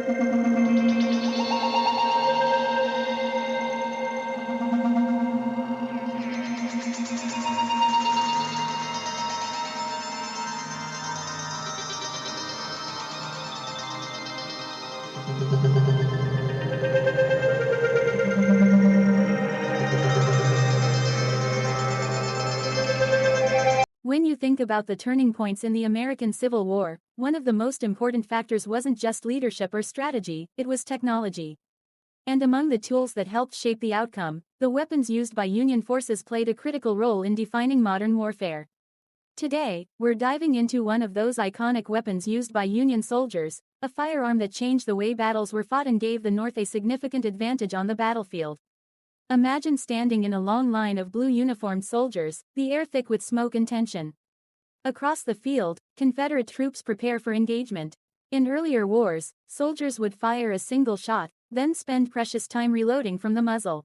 When you think about the turning points in the American Civil War, one of the most important factors wasn't just leadership or strategy, it was technology. And among the tools that helped shape the outcome, the weapons used by Union forces played a critical role in defining modern warfare. Today, we're diving into one of those iconic weapons used by Union soldiers, a firearm that changed the way battles were fought and gave the North a significant advantage on the battlefield. Imagine standing in a long line of blue uniformed soldiers, the air thick with smoke and tension. Across the field, Confederate troops prepare for engagement. In earlier wars, soldiers would fire a single shot, then spend precious time reloading from the muzzle.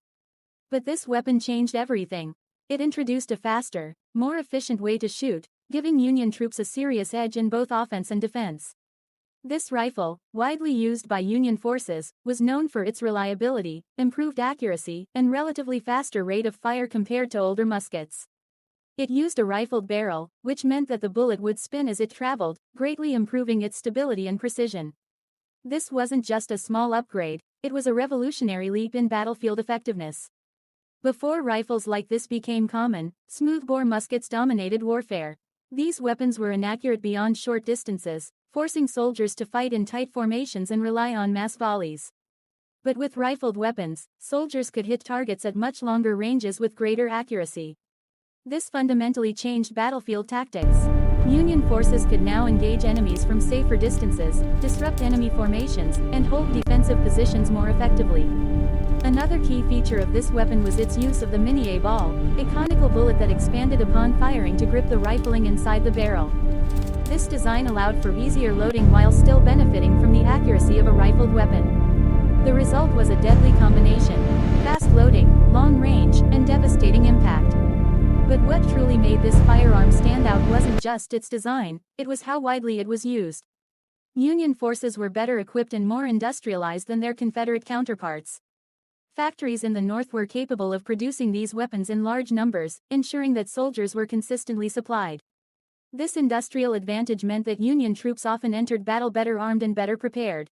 But this weapon changed everything. It introduced a faster, more efficient way to shoot, giving Union troops a serious edge in both offense and defense. This rifle, widely used by Union forces, was known for its reliability, improved accuracy, and relatively faster rate of fire compared to older muskets. It used a rifled barrel, which meant that the bullet would spin as it traveled, greatly improving its stability and precision. This wasn't just a small upgrade, it was a revolutionary leap in battlefield effectiveness. Before rifles like this became common, smoothbore muskets dominated warfare. These weapons were inaccurate beyond short distances, forcing soldiers to fight in tight formations and rely on mass volleys. But with rifled weapons, soldiers could hit targets at much longer ranges with greater accuracy. This fundamentally changed battlefield tactics. Union forces could now engage enemies from safer distances, disrupt enemy formations, and hold defensive positions more effectively. Another key feature of this weapon was its use of the mini-A ball, a conical bullet that expanded upon firing to grip the rifling inside the barrel. This design allowed for easier loading while still benefiting from the accuracy of a rifled weapon. The result was a deadly combination: fast loading, long range, and devastating impact. But what truly made this firearm stand out wasn't just its design, it was how widely it was used. Union forces were better equipped and more industrialized than their Confederate counterparts. Factories in the North were capable of producing these weapons in large numbers, ensuring that soldiers were consistently supplied. This industrial advantage meant that Union troops often entered battle better armed and better prepared.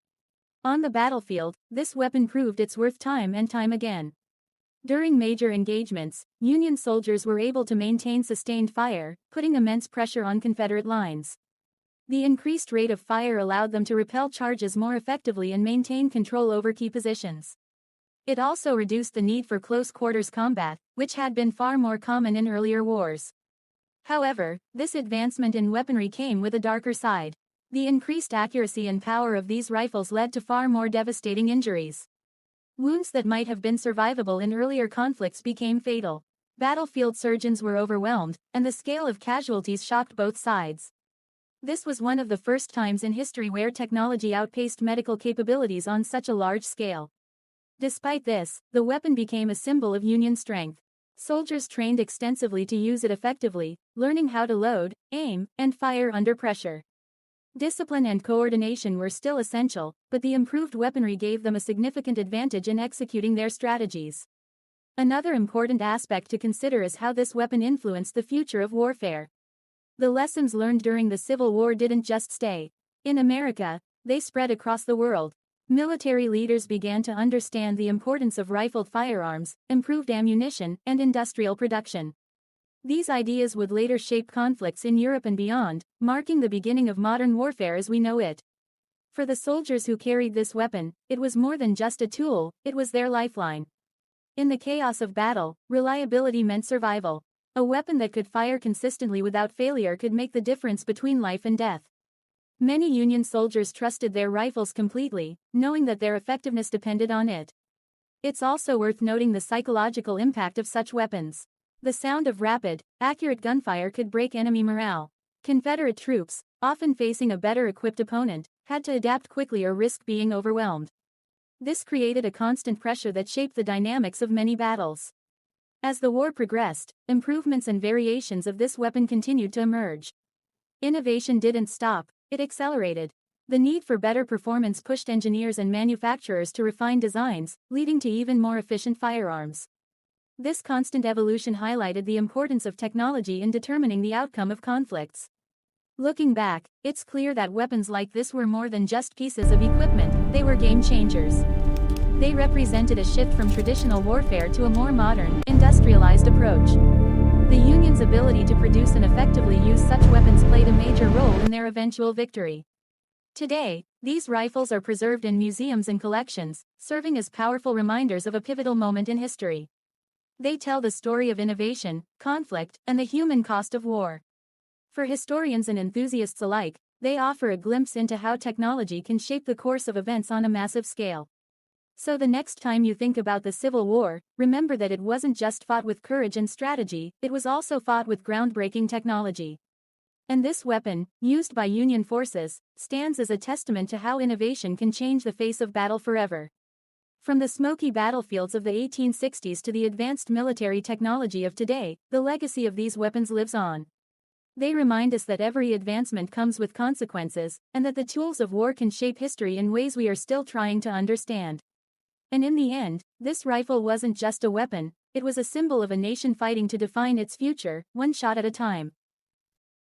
On the battlefield, this weapon proved its worth time and time again. During major engagements, Union soldiers were able to maintain sustained fire, putting immense pressure on Confederate lines. The increased rate of fire allowed them to repel charges more effectively and maintain control over key positions. It also reduced the need for close-quarters combat, which had been far more common in earlier wars. However, this advancement in weaponry came with a darker side. The increased accuracy and power of these rifles led to far more devastating injuries. Wounds that might have been survivable in earlier conflicts became fatal. Battlefield surgeons were overwhelmed, and the scale of casualties shocked both sides. This was one of the first times in history where technology outpaced medical capabilities on such a large scale. Despite this, the weapon became a symbol of Union strength. Soldiers trained extensively to use it effectively, learning how to load, aim, and fire under pressure. Discipline and coordination were still essential, but the improved weaponry gave them a significant advantage in executing their strategies. Another important aspect to consider is how this weapon influenced the future of warfare. The lessons learned during the Civil War didn't just stay in America, they spread across the world. Military leaders began to understand the importance of rifled firearms, improved ammunition, and industrial production. These ideas would later shape conflicts in Europe and beyond, marking the beginning of modern warfare as we know it. For the soldiers who carried this weapon, it was more than just a tool, it was their lifeline. In the chaos of battle, reliability meant survival. A weapon that could fire consistently without failure could make the difference between life and death. Many Union soldiers trusted their rifles completely, knowing that their effectiveness depended on it. It's also worth noting the psychological impact of such weapons. The sound of rapid, accurate gunfire could break enemy morale. Confederate troops, often facing a better-equipped opponent, had to adapt quickly or risk being overwhelmed. This created a constant pressure that shaped the dynamics of many battles. As the war progressed, improvements and variations of this weapon continued to emerge. Innovation didn't stop, it accelerated. The need for better performance pushed engineers and manufacturers to refine designs, leading to even more efficient firearms. This constant evolution highlighted the importance of technology in determining the outcome of conflicts. Looking back, it's clear that weapons like this were more than just pieces of equipment, they were game changers. They represented a shift from traditional warfare to a more modern, industrialized approach. The Union's ability to produce and effectively use such weapons played a major role in their eventual victory. Today, these rifles are preserved in museums and collections, serving as powerful reminders of a pivotal moment in history. They tell the story of innovation, conflict, and the human cost of war. For historians and enthusiasts alike, they offer a glimpse into how technology can shape the course of events on a massive scale. So the next time you think about the Civil War, remember that it wasn't just fought with courage and strategy, it was also fought with groundbreaking technology. And this weapon, used by Union forces, stands as a testament to how innovation can change the face of battle forever. From the smoky battlefields of the 1860s to the advanced military technology of today, the legacy of these weapons lives on. They remind us that every advancement comes with consequences, and that the tools of war can shape history in ways we are still trying to understand. And in the end, this rifle wasn't just a weapon, it was a symbol of a nation fighting to define its future, one shot at a time.